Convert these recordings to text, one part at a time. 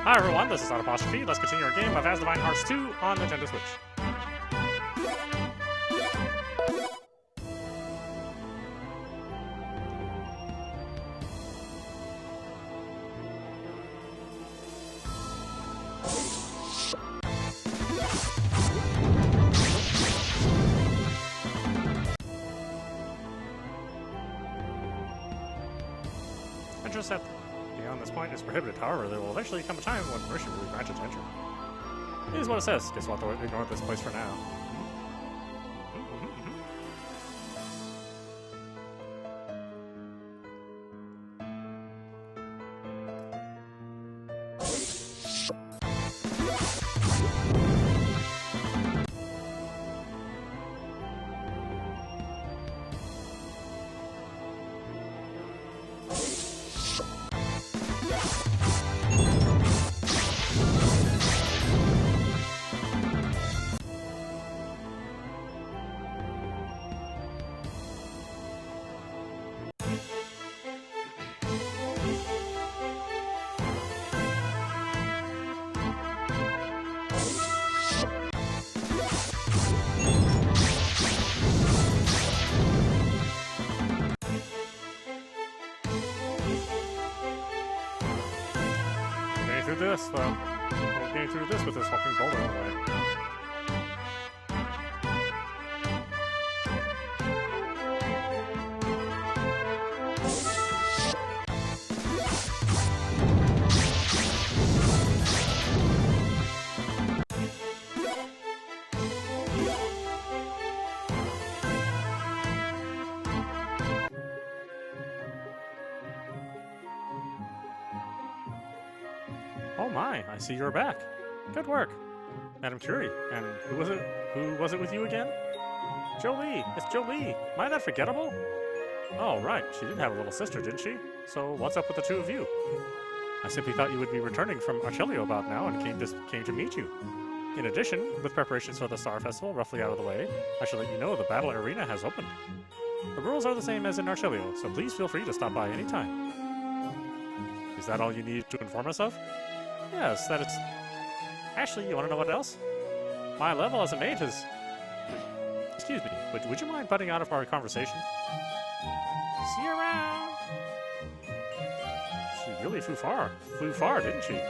Hi everyone, this is audap. Let's continue our game of Asdivine Hearts II on Nintendo Switch. Entrance at beyond this point is prohibited. However, there will eventually come a time when permission will be granted to enter. It is what it says. Guess we'll have to ignore this place for now. Through this, well, we're getting through this with this fucking boulder in the way. Oh my, I see you're back. Good work. Madame Curie, and who was it? Who was it with you again? Jolie! It's Jolie! Am I that forgettable? Oh, right. She did have a little sister, didn't she? So what's up with the two of you? I simply thought you would be returning from Archelio about now and came to meet you. In addition, with preparations for the Star Festival roughly out of the way, I shall let you know the battle arena has opened. The rules are the same as in Archelio, so please feel free to stop by anytime. Is that all you need to inform us of? Yes, that is... Actually, you want to know what else? My level as a mage is... Excuse me, would you mind butting out of our conversation? See you around! She really flew far, didn't she?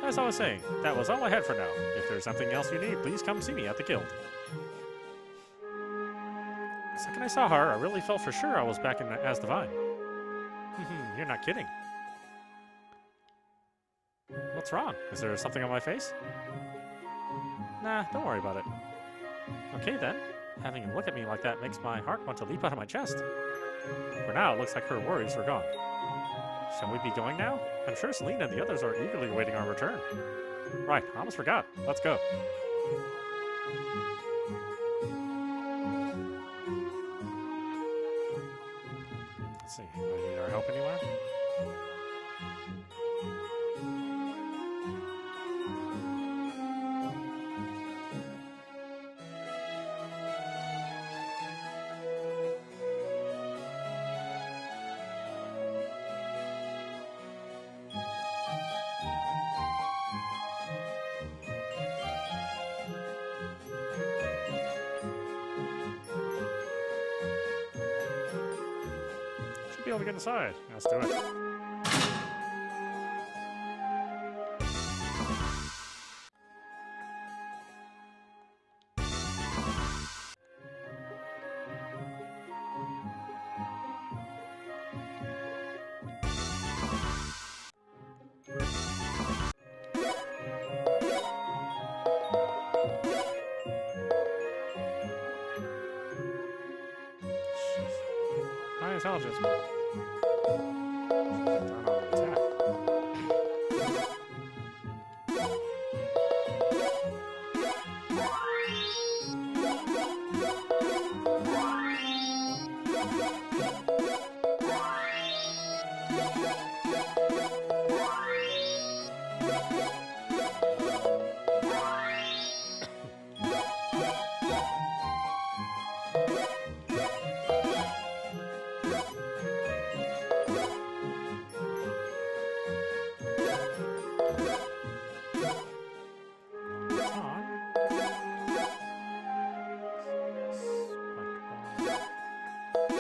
As I was saying, that was all I had for now. If there's something else you need, please come see me at the guild. The second I saw her, I really felt for sure I was back in Asdivine. You're not kidding. What's wrong? Is there something on my face? Nah, don't worry about it. Okay then. Having him look at me like that makes my heart want to leap out of my chest. For now, it looks like her worries are gone. Shall we be going now? I'm sure Selena and the others are eagerly awaiting our return. Right, I almost forgot. Let's go. Let's see, do I need our help anywhere? Be able to get inside. Let's do it. High intelligence.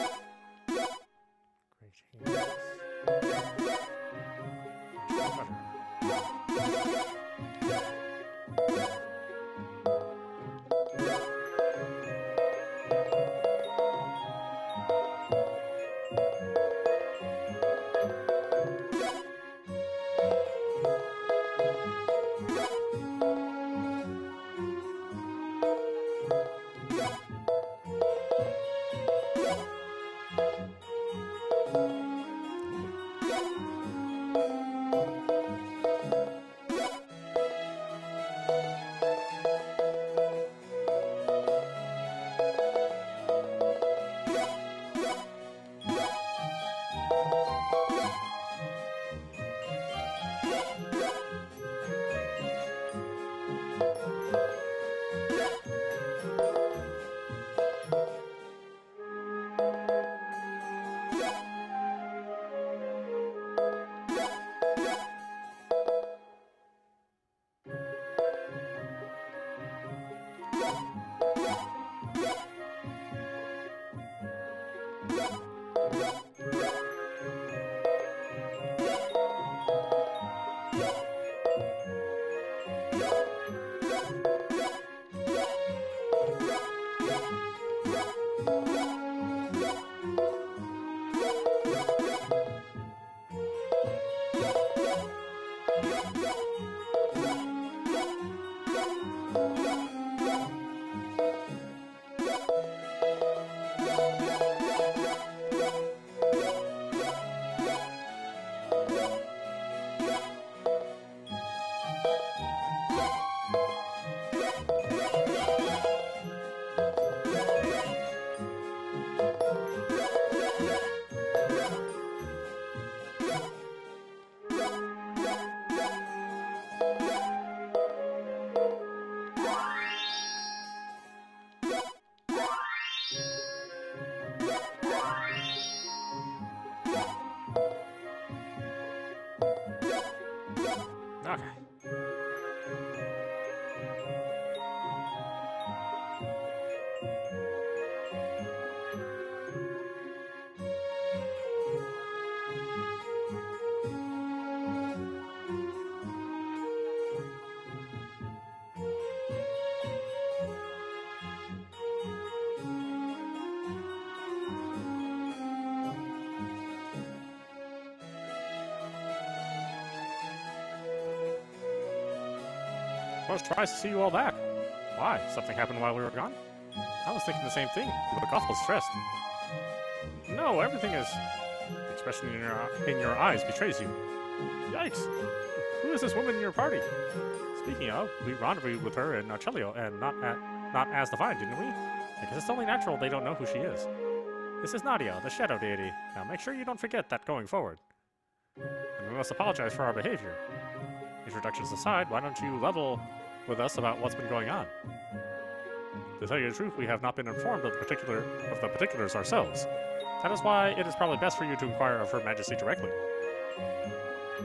Great hands. Okay. I was surprised to see you all back. Why? Something happened while we were gone? I was thinking the same thing. You look awful stressed. No, everything is... The expression in your eyes betrays you. Yikes! Who is this woman in your party? Speaking of, we rendezvoused with her in Archelio and not Asdivine, didn't we? I guess it's only natural they don't know who she is. This is Nadia, the shadow deity. Now make sure you don't forget that going forward. And we must apologize for our behavior. Introductions aside, why don't you level with us about what's been going on? To tell you the truth, we have not been informed of the particulars ourselves. That is why it is probably best for you to inquire of Her Majesty directly.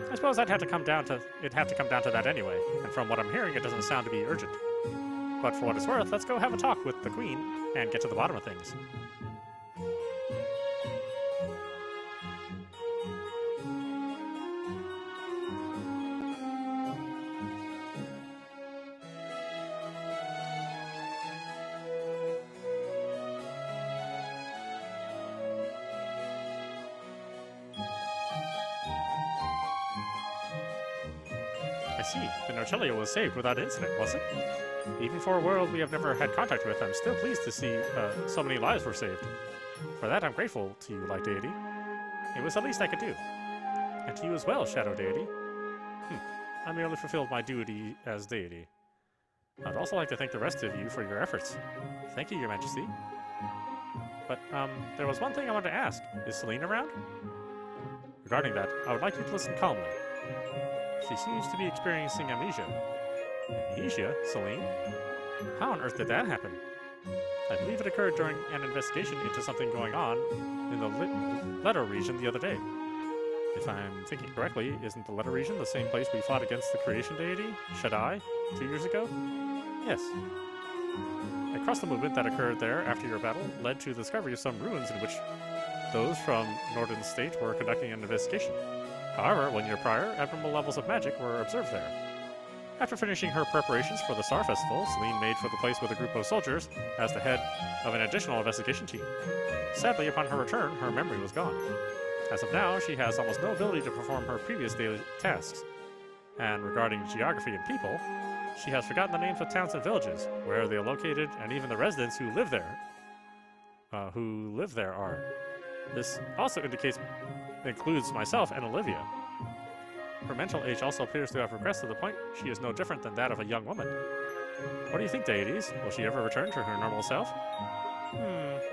I suppose it'd have to come down to that anyway, and from what I'm hearing, it doesn't sound to be urgent. But for what it's worth, let's go have a talk with the Queen and get to the bottom of things. I see. Then Archelio was saved without incident, was it? Even for a world we have never had contact with, I'm still pleased to see so many lives were saved. For that, I'm grateful to you, Light Deity. It was the least I could do. And to you as well, Shadow Deity. I merely fulfilled my duty as deity. I'd also like to thank the rest of you for your efforts. Thank you, Your Majesty. But, there was one thing I wanted to ask. Is Celine around? Regarding that, I would like you to listen calmly. She seems to be experiencing amnesia. Amnesia? Celine? How on earth did that happen? I believe it occurred during an investigation into something going on in the Leto region the other day. If I'm thinking correctly, isn't the Leto region the same place we fought against the creation deity, Shaddai, 2 years ago? Yes. A crustal movement that occurred there after your battle led to the discovery of some ruins in which those from Northern State were conducting an investigation. However, 1 year prior, abnormal levels of magic were observed there. After finishing her preparations for the Star Festival, Celine made for the place with a group of soldiers as the head of an additional investigation team. Sadly, upon her return, her memory was gone. As of now, she has almost no ability to perform her previous daily tasks. And regarding geography and people, she has forgotten the names of towns and villages, where they are located, and even the residents who live there. Are. This also includes myself and Olivia. Her mental age also appears to have regressed to the point she is no different than that of a young woman. What do you think, deities? Will she ever return to her normal self?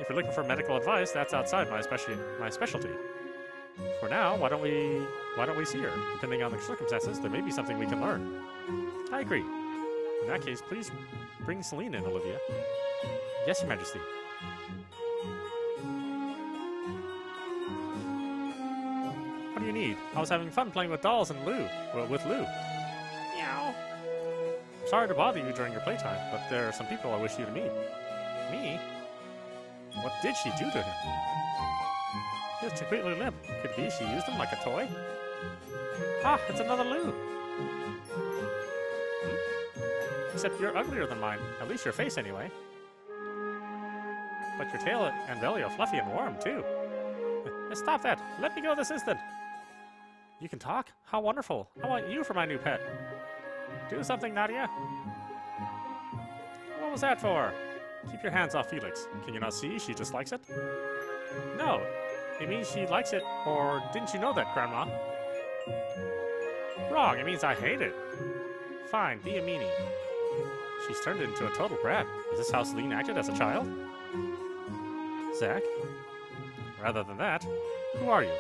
If you're looking for medical advice, that's outside my specialty. For now, why don't we see her? Depending on the circumstances, there may be something we can learn. I agree. In that case, please bring Celine in, Olivia. Yes, Your Majesty. What do you need? I was having fun playing with dolls and with Lou. Meow. I'm sorry to bother you during your playtime, but there are some people I wish you to meet. Me? What did she do to him? He was completely limp. Could it be she used him like a toy? Ah, it's another Lou. Except you're uglier than mine. At least your face, anyway. But your tail and belly are fluffy and warm, too. Stop that! Let me go this instant! You can talk? How wonderful! I want you for my new pet. Do something, Nadia. What was that for? Keep your hands off Felix. Can you not see she dislikes it? No. It means she likes it, or didn't you know that, Grandma? Wrong. It means I hate it. Fine, be a meanie. She's turned into a total brat. Is this how Celine acted as a child? Zack? Rather than that, who are you?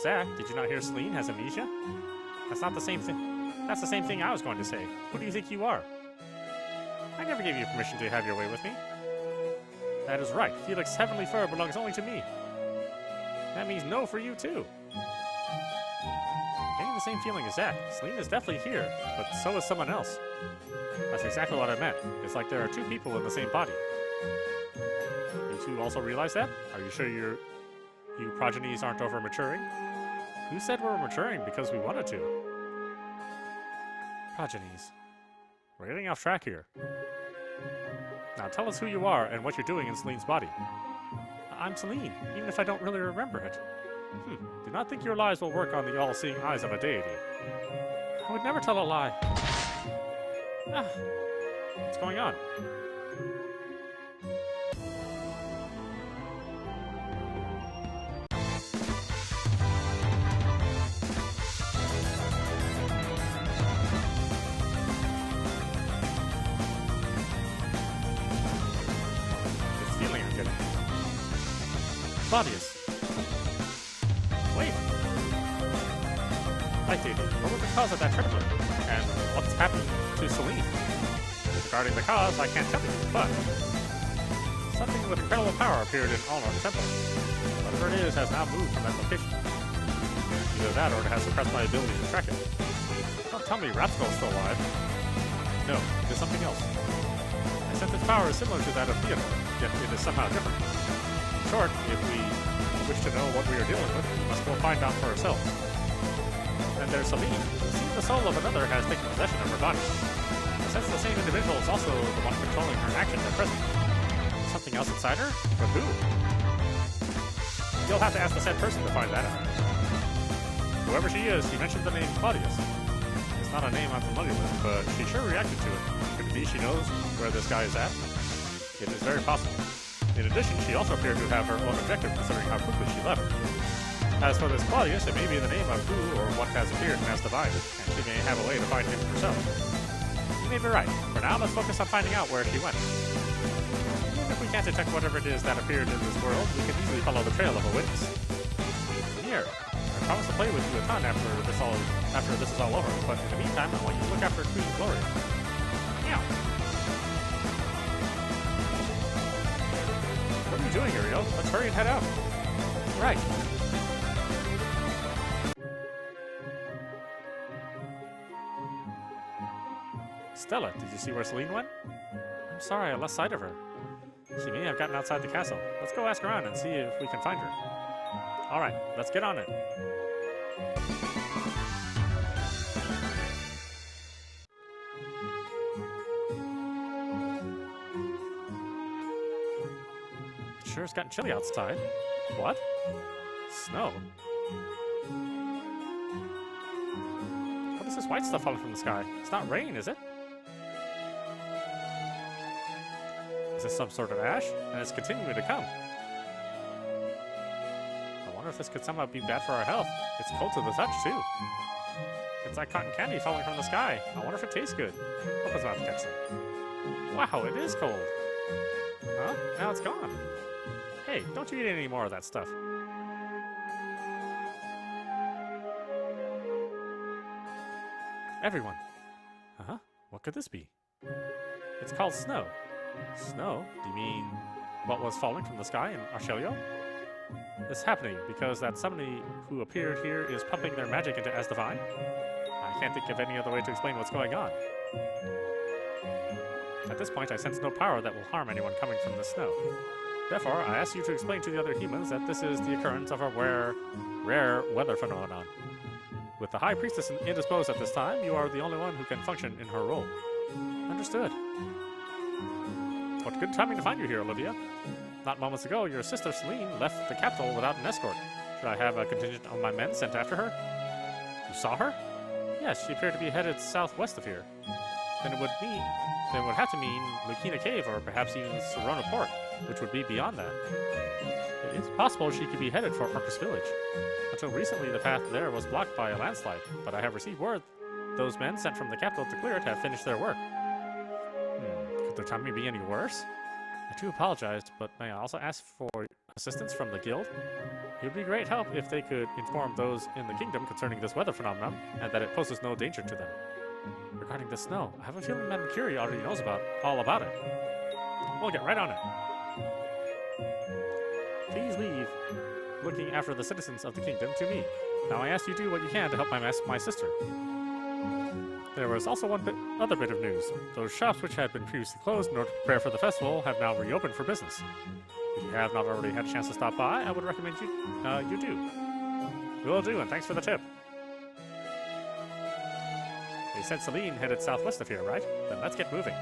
Zack, did you not hear Celine has amnesia? That's not the same thing. That's the same thing I was going to say. Who do you think you are? I never gave you permission to have your way with me. That is right. Felix's heavenly fur belongs only to me. That means no for you, too. Getting the same feeling as Zack. Celine is definitely here, but so is someone else. That's exactly what I meant. It's like there are two people in the same body. You two also realize that? Are you sure you progenies aren't over maturing? Who said we're maturing because we wanted to? Progenies. We're getting off track here. Now tell us who you are and what you're doing in Celine's body. I'm Celine, even if I don't really remember it. Do not think your lies will work on the all-seeing eyes of a deity. I would never tell a lie. What's going on? Claudius. Wait. Right, Davey. What was the cause of that trembling? And what's happened to Celine? Regarding the cause, I can't tell you, but something with incredible power appeared in Allnor's temple. Whatever it is has now moved from that location. Either that or it has suppressed my ability to track it. Don't tell me Rapskull's still alive. No, it is something else. I sense its power is similar to that of Theodore, yet it is somehow different. In short, if we wish to know what we are dealing with, we must go find out for ourselves. And there's Celine. It seems the soul of another has taken possession of her body. I sense the same individual is also the one controlling her actions at present. Something else inside her? But who? You'll have to ask the said person to find that out. Whoever she is, she mentioned the name Claudius. It's not a name I'm familiar with, but she sure reacted to it. Could it be she knows where this guy is at? It is very possible. In addition, she also appeared to have her own objective considering how quickly she left. As for this Claudius, it may be the name of who or what has appeared in Asdivine, and she may have a way to find him herself. You may be right. For now, let's focus on finding out where she went. Even if we can't detect whatever it is that appeared in this world, we can easily follow the trail of a witness. Here, I promise to play with you a ton after this is all over, but in the meantime, I want you to look after Queen Gloria. Meow. What are you doing, Ariel? Let's hurry and head out. Right. Stella, did you see where Celine went? I'm sorry, I lost sight of her. She may have gotten outside the castle. Let's go ask around and see if we can find her. Alright, let's get on it. It sure has gotten chilly outside. What? Snow? What is this white stuff falling from the sky? It's not rain, is it? Is this some sort of ash? And it's continuing to come. I wonder if this could somehow be bad for our health. It's cold to the touch, too. It's like cotton candy falling from the sky. I wonder if it tastes good. Hope it's about to catch some. Wow, it is cold. Huh? Now it's gone. Hey, don't you eat any more of that stuff. Everyone. Huh? What could this be? It's called snow. Snow? Do you mean what was falling from the sky in Archelio? It's happening because that somebody who appeared here is pumping their magic into Asdivine. I can't think of any other way to explain what's going on. At this point, I sense no power that will harm anyone coming from the snow. Therefore, I ask you to explain to the other humans that this is the occurrence of a rare weather phenomenon. With the High Priestess indisposed at this time, you are the only one who can function in her role. Understood. What good timing to find you here, Olivia. Not moments ago, your sister Celine left the capital without an escort. Should I have a contingent of my men sent after her? You saw her? Yes, she appeared to be headed southwest of here. Then it would have to mean Lucina Cave or perhaps even Serona Port, which would be beyond that. It is possible she could be headed for Arcus Village. Until recently, the path there was blocked by a landslide, but I have received word those men sent from the capital to clear it have finished their work. Could their timing be any worse? I do apologize, but may I also ask for assistance from the guild? It would be great help if they could inform those in the kingdom concerning this weather phenomenon, and that it poses no danger to them. Regarding the snow, I have a feeling Madame Curie already knows all about it. We'll get right on it. Please leave looking after the citizens of the kingdom to me. Now I ask you to do what you can to help my sister. There was also other bit of news. Those shops which had been previously closed in order to prepare for the festival have now reopened for business. If you have not already had a chance to stop by, I would recommend you do. Will do, and thanks for the tip. They said Celine headed southwest of here, right? Then let's get moving.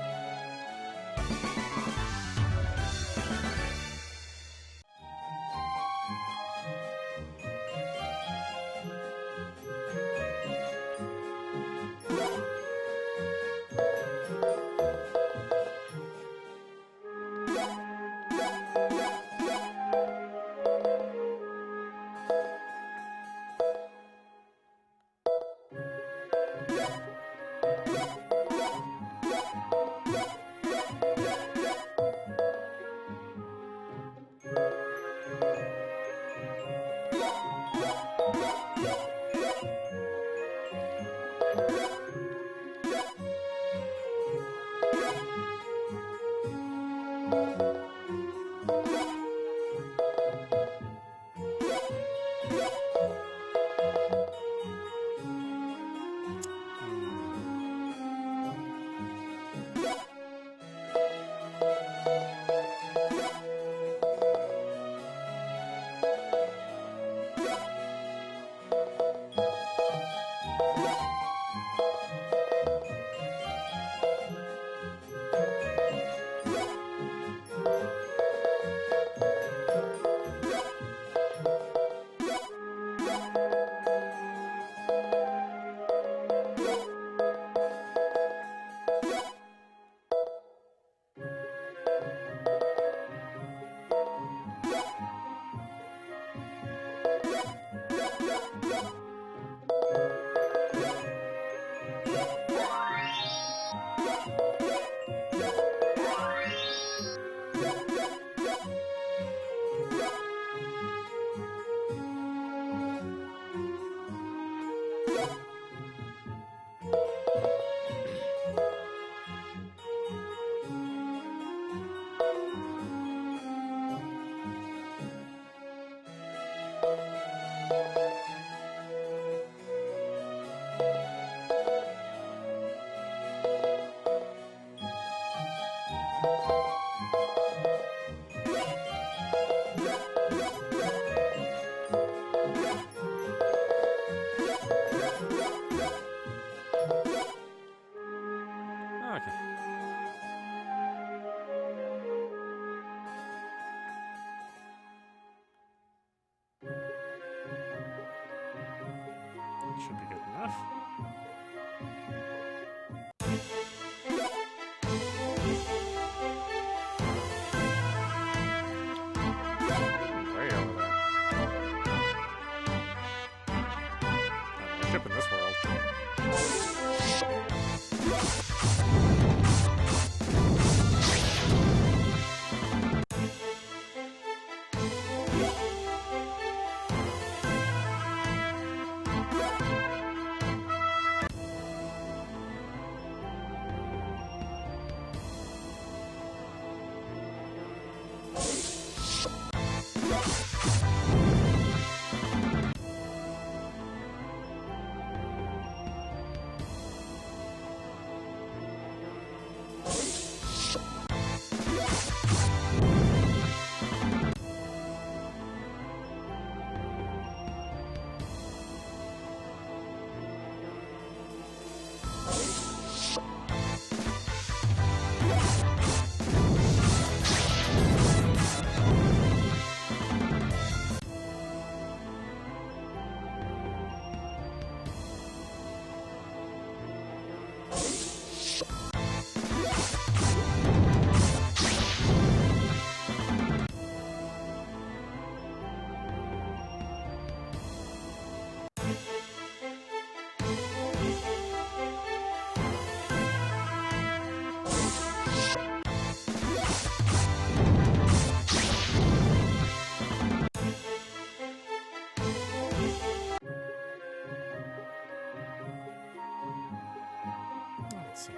Let's see.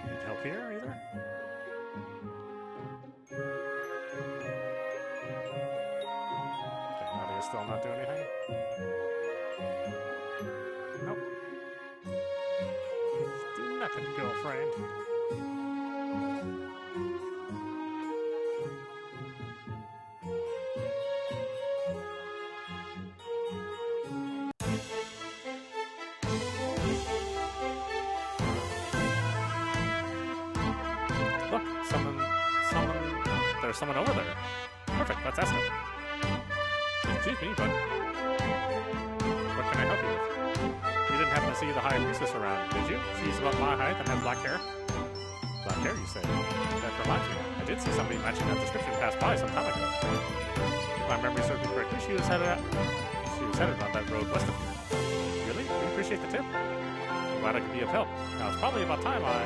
Need help here either? Okay, Nadia's still not doing anything? Nope. Do nothing, girlfriend. Look, there's someone over there. Perfect, let's ask him. Excuse me, but what can I help you with? You didn't happen to see the High Priestess around, did you? She's about my height and has black hair. Black hair, you say? That reminds me, I did see somebody matching that description pass by some time ago. If my memory serves me correctly, she was headed on that road west of here. Really? We appreciate the tip. I'm glad I could be of help. Now, it's probably about time I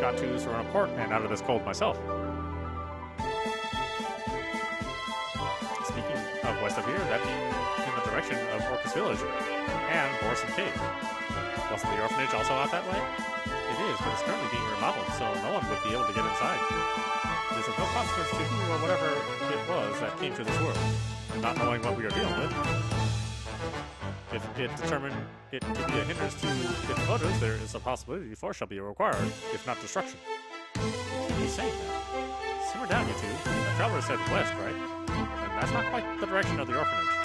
got to sort of port and out of this cold myself. Speaking of west of here, that'd be in the direction of Orcus Village and Borson Cave. Wasn't the orphanage also out that way? It is, but it's currently being remodeled, so no one would be able to get inside. It is of no consequence to who or whatever it was that came to this world, and not knowing what we are dealing with. If it determined it to be a hindrance to its motives, there is a possibility force shall be required, if not destruction. You can't be saying that. Simmer down, you two. The traveler said west, right? And that's not quite the direction of the orphanage.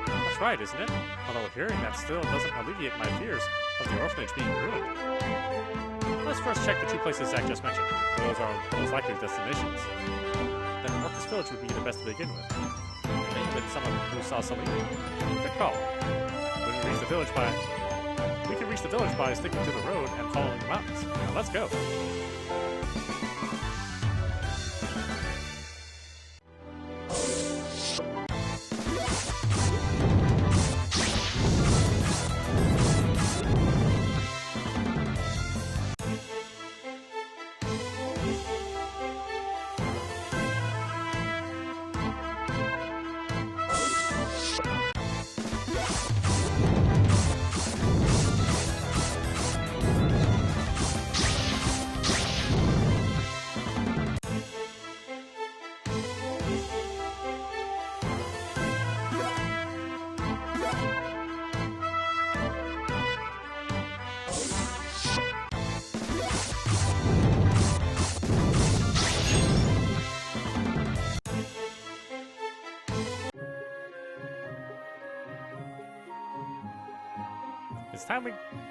That's right, isn't it? Although hearing that still doesn't alleviate my fears of the orphanage being ruined. Let's first check the two places Zack just mentioned. Those are most likely destinations. Then Orcus Village would be the best to begin with. It may have been someone who saw Celine. Good call. We can reach the village by sticking to the road and following the mountains. Now let's go.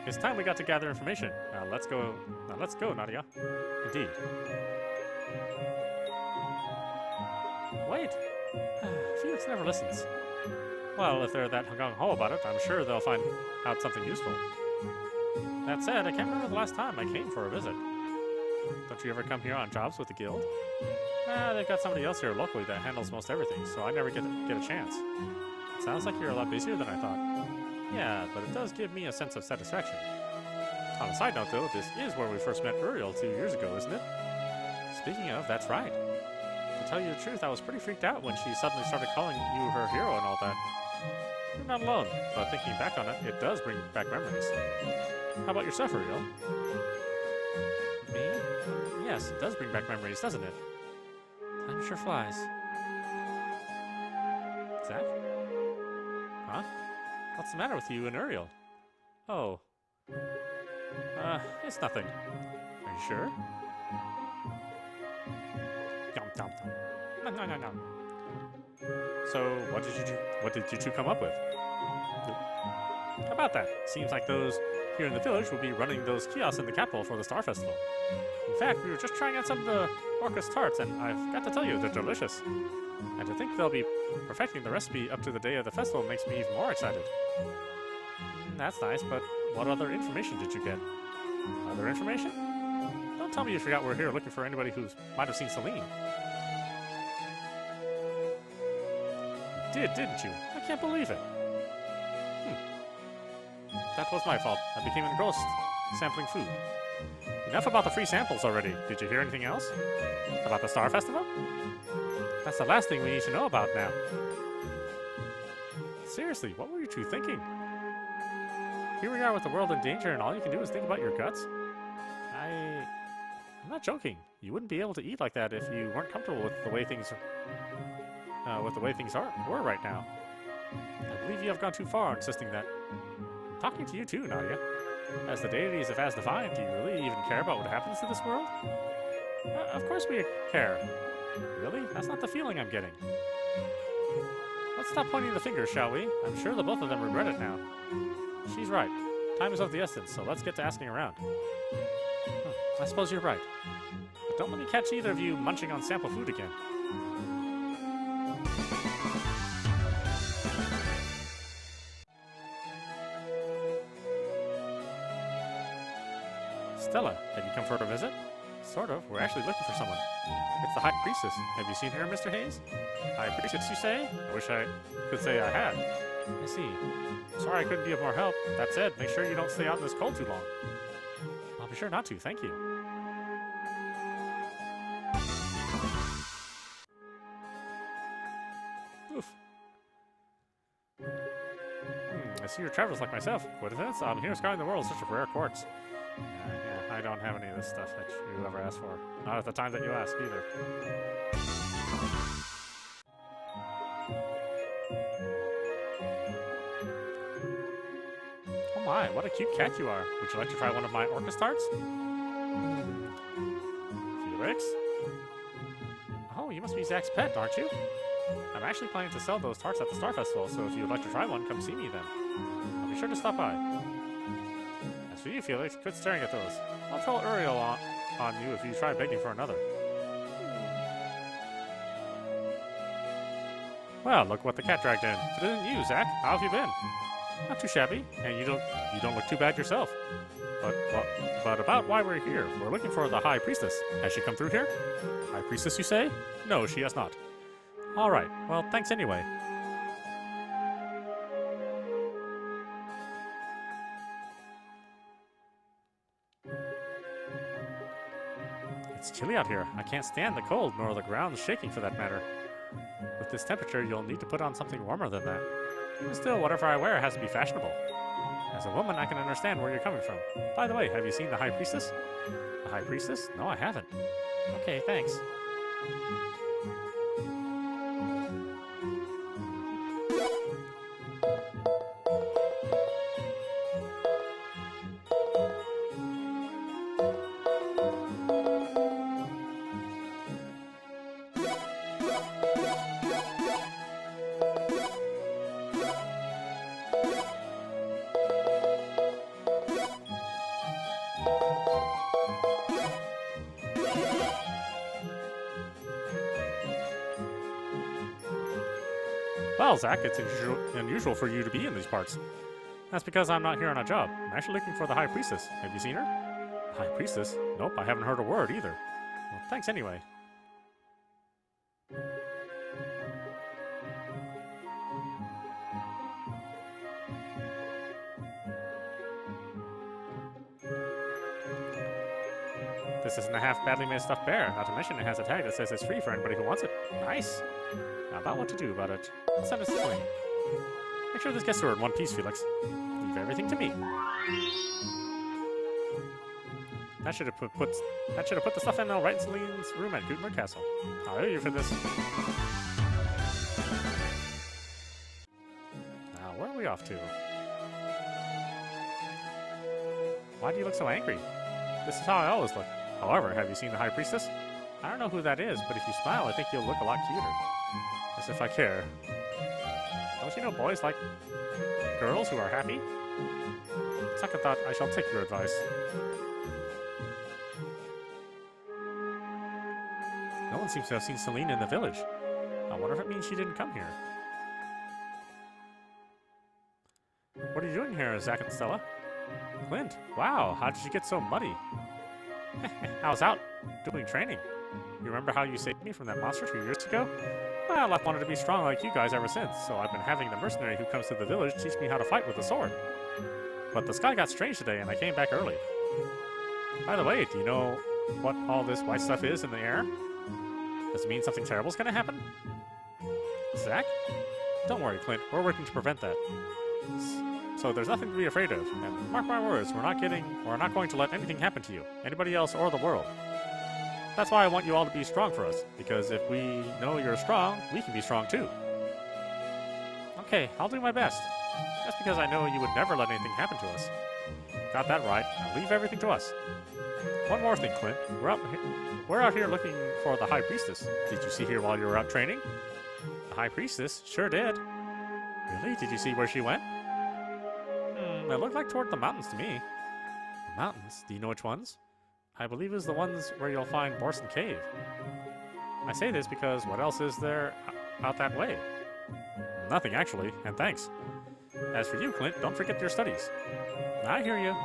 It's time we got to gather information. Now let's go, Nadia. Indeed. Wait. Felix never listens. Well, if they're that gung-ho about it, I'm sure they'll find out something useful. That said, I can't remember the last time I came for a visit. Don't you ever come here on jobs with the guild? They've got somebody else here locally that handles most everything, so I never get a chance. Sounds like you're a lot busier than I thought. Yeah, but it does give me a sense of satisfaction. On a side note, though, this is where we first met Uriel 2 years ago, isn't it? Speaking of, that's right. To tell you the truth, I was pretty freaked out when she suddenly started calling you her hero and all that. You're not alone, but thinking back on it, it does bring back memories. How about yourself, Uriel? Me? Yes, it does bring back memories, doesn't it? Time sure flies. Zack? Huh? What's the matter with you and Uriel? Oh. It's nothing. Are you sure? Yum, yum, yum. Nom, nom, nom, nom. So, what did you two come up with? How about that? Seems like those here in the village will be running those kiosks in the capital for the Star Festival. In fact, we were just trying out some of the Orcus tarts, and I've got to tell you, they're delicious. And to think they'll be perfecting the recipe up to the day of the festival makes me even more excited. That's nice, but what other information did you get? Other information? Don't tell me you forgot we're here looking for anybody who might have seen Celine. You did, didn't you? I can't believe it. That was my fault. I became engrossed sampling food. Enough about the free samples already. Did you hear anything else? About the Star Festival? That's the last thing we need to know about now. Seriously, what were you two thinking? Here we are with the world in danger and all you can do is think about your guts? I'm not joking. You wouldn't be able to eat like that if you weren't comfortable with the way things were right now. I believe you have gone too far insisting that. I'm talking to you too, Nadia. As the deities of Asdivine, do you really even care about what happens to this world? Of course we care. Really? That's not the feeling I'm getting. Let's stop pointing the fingers, shall we? I'm sure the both of them regret it now. She's right. Time is of the essence, so let's get to asking around. I suppose you're right. But don't let me catch either of you munching on sample food again. Stella, have you come for a visit? Sort of. We're actually looking for someone. It's the High Priestess. Have you seen her, Mr. Hayes? High Priestess, you say? I wish I could say I had. I see. Sorry I couldn't be of more help. That said, make sure you don't stay out in this cold too long. I'll be sure not to, thank you. Oof. I see you're travelers like myself. Coincidence? I'm here scouring the world in search of rare quartz. Yeah, I don't have any of this stuff that you ever asked for. Not at the time that you asked, either. Oh my, what a cute cat you are. Would you like to try one of my Orcus tarts? Felix? Oh, you must be Zack's pet, aren't you? I'm actually planning to sell those tarts at the Star Festival, so if you would like to try one, come see me then. I'll be sure to stop by. As for you, Felix, quit staring at those. I'll tell Uriel on you if you try begging for another. Well, look what the cat dragged in. If it isn't you, Zack, how have you been? Not too shabby, and you don't look too bad yourself. But about why we're here. We're looking for the High Priestess. Has she come through here? High Priestess, you say? No, she has not. All right. Well, thanks anyway. It's chilly out here. I can't stand the cold, nor the ground shaking for that matter. With this temperature, you'll need to put on something warmer than that. Even still, whatever I wear has to be fashionable. As a woman, I can understand where you're coming from. By the way, have you seen the High Priestess? The High Priestess? No, I haven't. Okay, thanks. Well, Zack, it's unusual for you to be in these parts. That's because I'm not here on a job. I'm actually looking for the High Priestess. Have you seen her? The High Priestess? Nope, I haven't heard a word either. Well, thanks anyway. This isn't a half badly made stuffed bear. Not to mention it has a tag that says it's free for anybody who wants it. Nice. Now about what to do about it. Let's send it this way. Make sure this gets to her in one piece, Felix. Leave everything to me. That should have put the stuffed animal right in Celine's room at Gutenberg Castle. I'll owe you for this. we off to? Why do you look so angry? This is how I always look. However, have you seen the High Priestess? I don't know who that is, but if you smile, I think you'll look a lot cuter. As if I care. Don't you know boys like girls who are happy? Second thought, I shall take your advice. No one seems to have seen Celine in the village. I wonder if it means she didn't come here. What are you doing here, Zack and Stella? Clint, wow, how did you get so muddy? I was out doing training. You remember how you saved me from that monster 2 years ago? Well, I've wanted to be strong like you guys ever since, so I've been having the mercenary who comes to the village teach me how to fight with a sword. But the sky got strange today, and I came back early. By the way, do you know what all this white stuff is in the air? Does it mean something terrible's gonna happen? Zack? Don't worry, Clint. We're working to prevent that. So there's nothing to be afraid of. And mark my words, we're not going to let anything happen to you, anybody else, or the world. That's why I want you all to be strong for us, because if we know you're strong, we can be strong too. Okay, I'll do my best. That's because I know you would never let anything happen to us. Got that right. Now leave everything to us. One more thing, Clint. We're out here looking for the High Priestess. Did you see her while you were out training? The High Priestess? Sure did. Really? Did you see where she went? It looked like toward the mountains to me. The mountains? Do you know which ones? I believe it was the ones where you'll find Borson Cave. I say this because what else is there out that way? Nothing, actually, and thanks. As for you, Clint, don't forget your studies. I hear you.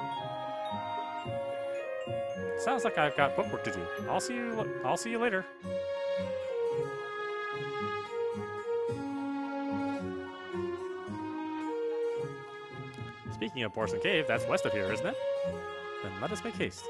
Sounds like I've got bookwork to do. I'll see you later. Speaking of Borson Cave, that's west of here, isn't it? Then let us make haste.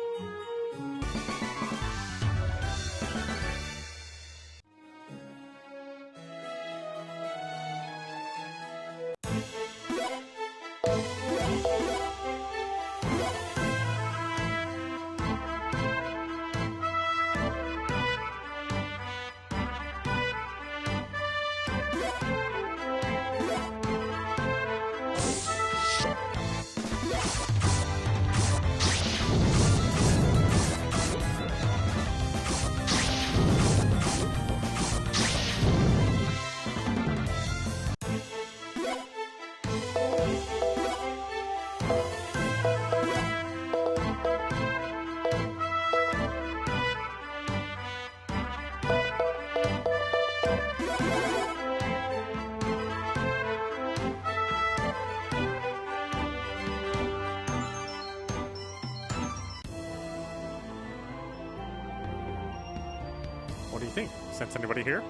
What do you think? Sense anybody here?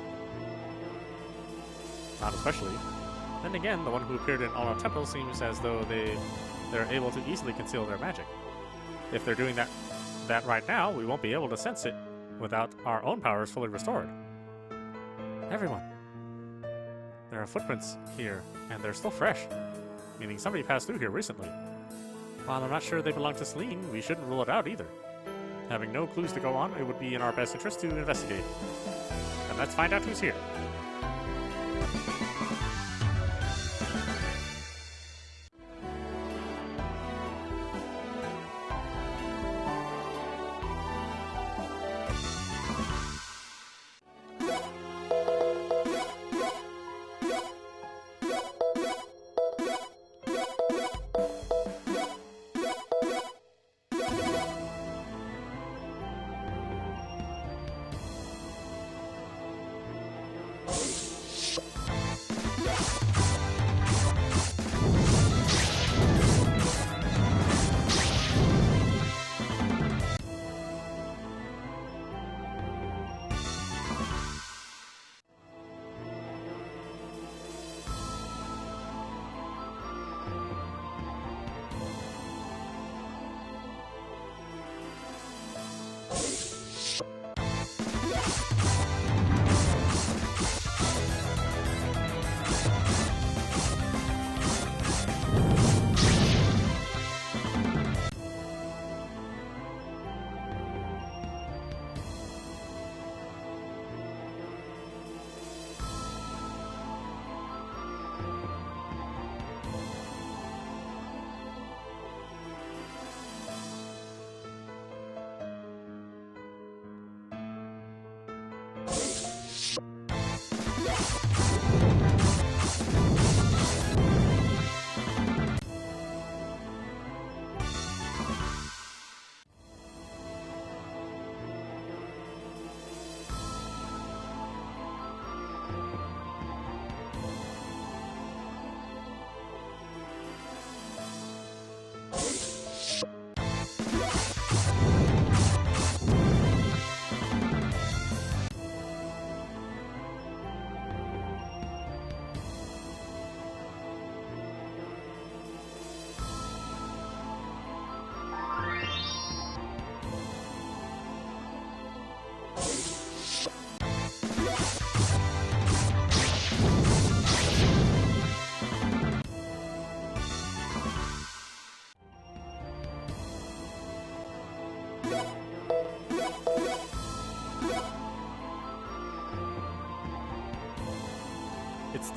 Not especially. Then again, the one who appeared in all our temples seems as though they're able to easily conceal their magic. If they're doing that right now, we won't be able to sense it without our own powers fully restored. Everyone. There are footprints here, and they're still fresh, meaning somebody passed through here recently. While I'm not sure they belong to Celine, we shouldn't rule it out either. Having no clues to go on, it would be in our best interest to investigate. And let's find out who's here.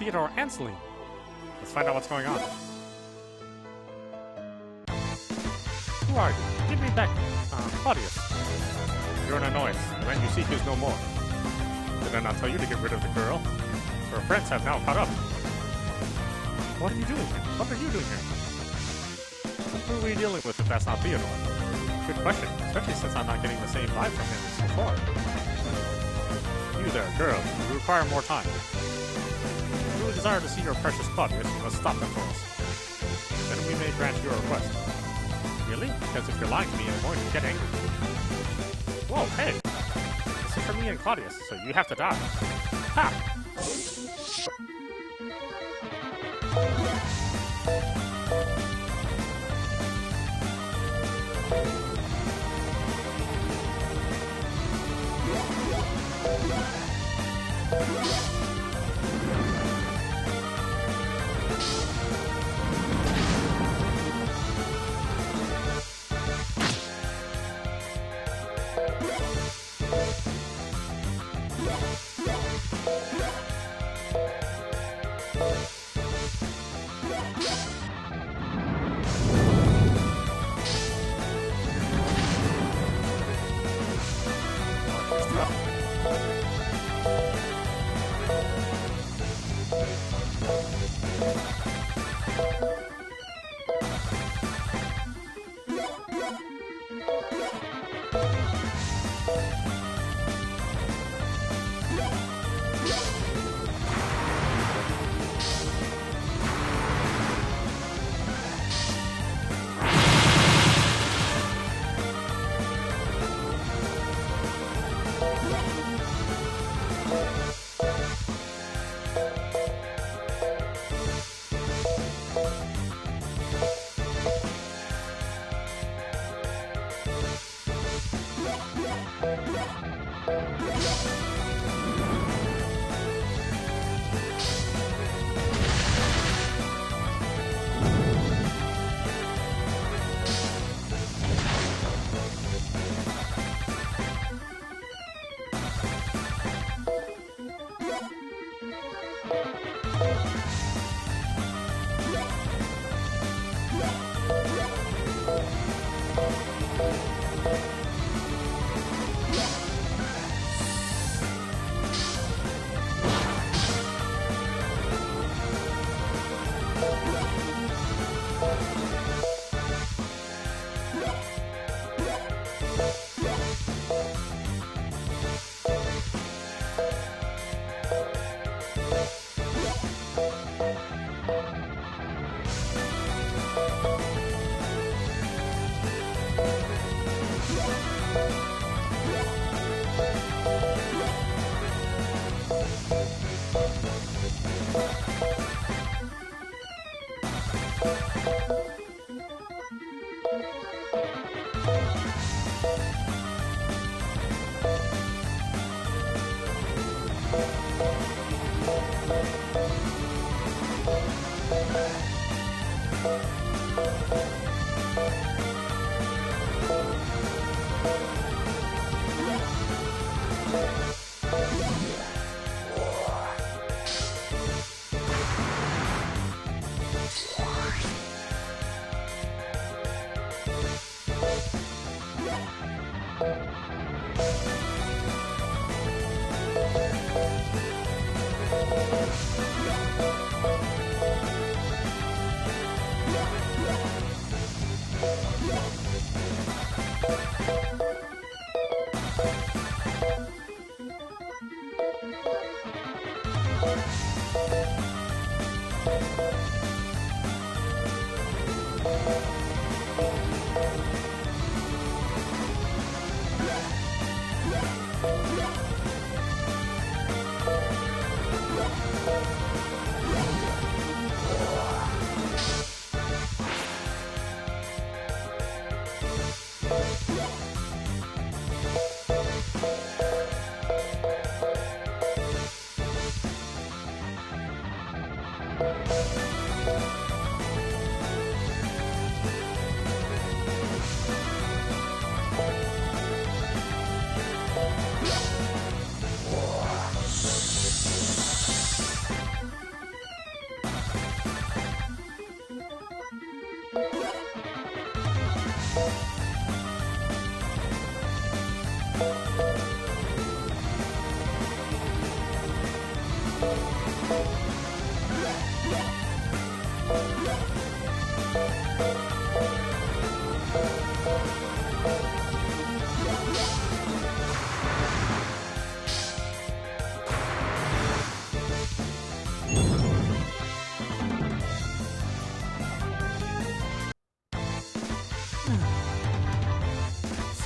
Theodore and Celine. Let's find out what's going on. Who are you? Give me back, Claudius. You're an annoyance. The man you seek is no more. Did I not tell you to get rid of the girl? Her friends have now caught up. What are you doing here? What are you doing here? Who are we dealing with if that's not Theodore? Good question, especially since I'm not getting the same vibe from him so far. You there, girl. You require more time. If you really desire to see your precious Claudius, you must stop that for us. Then we may grant your request. Really? Because if you're lying to me, I'm going to get angry. Whoa, hey! This is for me and Claudius, so you have to die. Ha!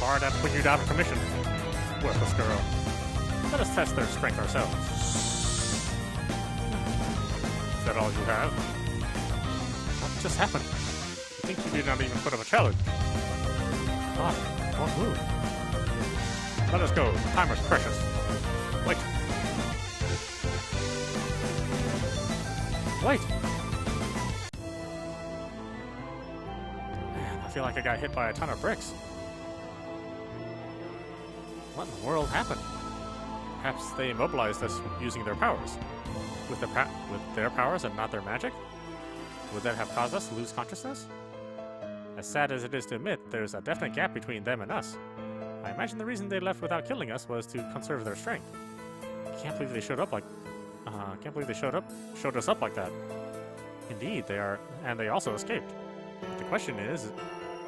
Our adapts put you out of commission. Worthless girl. Let us test their strength ourselves. Is that all you have? What just happened? You think you did not even put up a challenge? Ah, won't move. Let us go. The timer's precious. Wait. Wait! Man, I feel like I got hit by a ton of bricks. What in the world happened? Perhaps they immobilized us using their powers. With their powers and not their magic? Would that have caused us to lose consciousness? As sad as it is to admit, there's a definite gap between them and us. I imagine the reason they left without killing us was to conserve their strength. Can't believe they showed us up like that. Indeed, they are, and they also escaped. But the question is,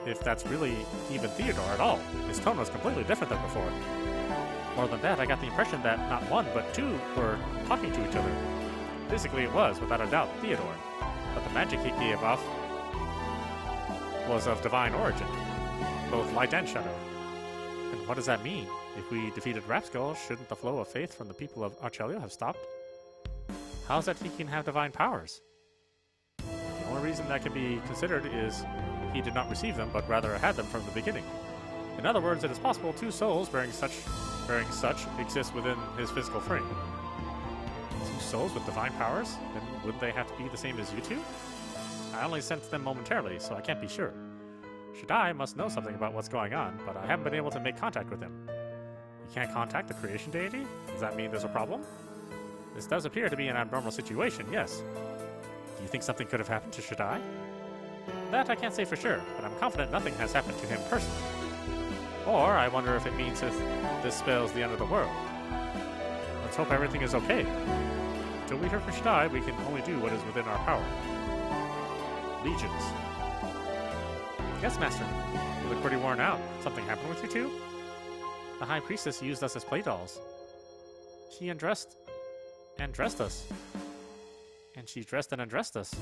if that's really even Theodore at all. His tone was completely different than before. More than that, I got the impression that not one, but two were talking to each other. Physically it was, without a doubt, Theodore. But the magic he gave off was of divine origin, both light and shadow. And what does that mean? If we defeated Rapskull, shouldn't the flow of faith from the people of Archelio have stopped? How is that he can have divine powers? The only reason that can be considered is he did not receive them, but rather had them from the beginning. In other words, it is possible two souls bearing such exist within his physical frame. Two souls with divine powers? Then wouldn't they have to be the same as you two? I only sensed them momentarily, so I can't be sure. Shaddai must know something about what's going on, but I haven't been able to make contact with him. You can't contact the creation deity? Does that mean there's a problem? This does appear to be an abnormal situation, yes. Do you think something could have happened to Shaddai? That I can't say for sure, but I'm confident nothing has happened to him personally. Or I wonder if it means if this spells the end of the world. Let's hope everything is okay. Until we hear from Shaddai, we can only do what is within our power. Legions. Yes, Master. You look pretty worn out. Something happened with you two? The High Priestess used us as play dolls. She undressed and dressed us. And she dressed and undressed us.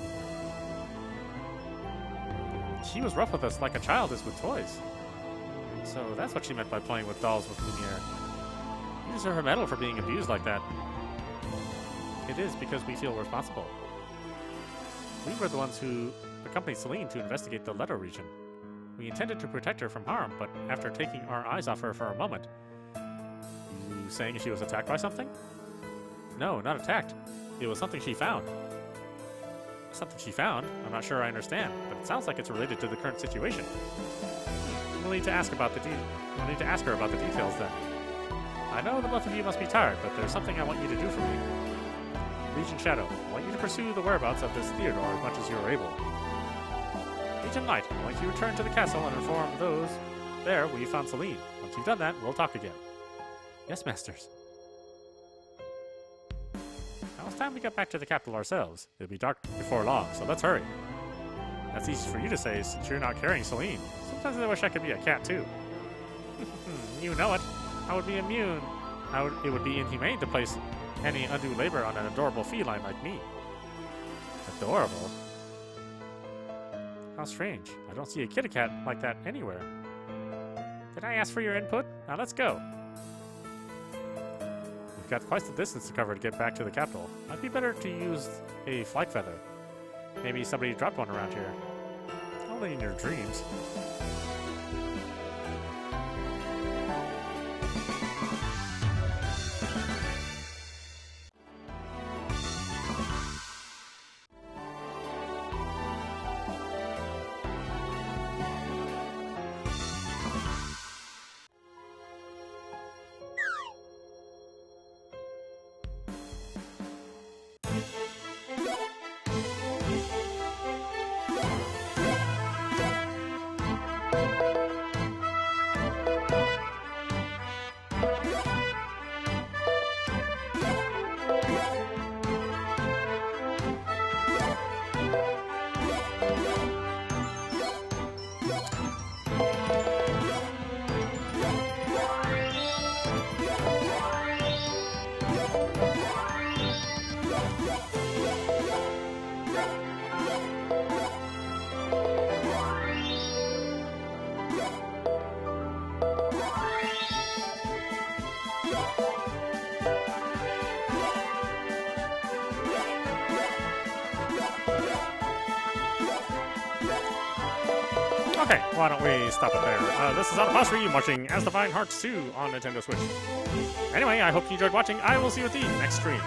She was rough with us like a child is with toys. So that's what she meant by playing with dolls with Lumiere. You deserve her medal for being abused like that. It is because we feel responsible. We were the ones who accompanied Celine to investigate the Leto region. We intended to protect her from harm, but after taking our eyes off her for a moment... You saying she was attacked by something? No, not attacked. It was something she found. Something she found? I'm not sure I understand, but it sounds like it's related to the current situation. We'll need to ask her about the details then. I know the both of you must be tired, but there's something I want you to do for me. Legion Shadow, I want you to pursue the whereabouts of this Theodore as much as you are able. Legion Light, I want you to return to the castle and inform those there where you found Celine. Once you've done that, we'll talk again. Yes, Masters. Now it's time we get back to the capital ourselves. It'll be dark before long, so let's hurry. That's easy for you to say since you're not carrying Celine. Sometimes I wish I could be a cat too. You know it. I would be immune. It would be inhumane to place any undue labor on an adorable feline like me. Adorable? How strange. I don't see a kitty cat like that anywhere. Did I ask for your input? Now let's go. We've got quite the distance to cover to get back to the capital. Might be better to use a flight feather. Maybe somebody dropped one around here. Only in your dreams. Okay, why don't we stop it there? This is audap watching Asdivine Hearts II on Nintendo Switch. Anyway, I hope you enjoyed watching. I will see you at the next stream.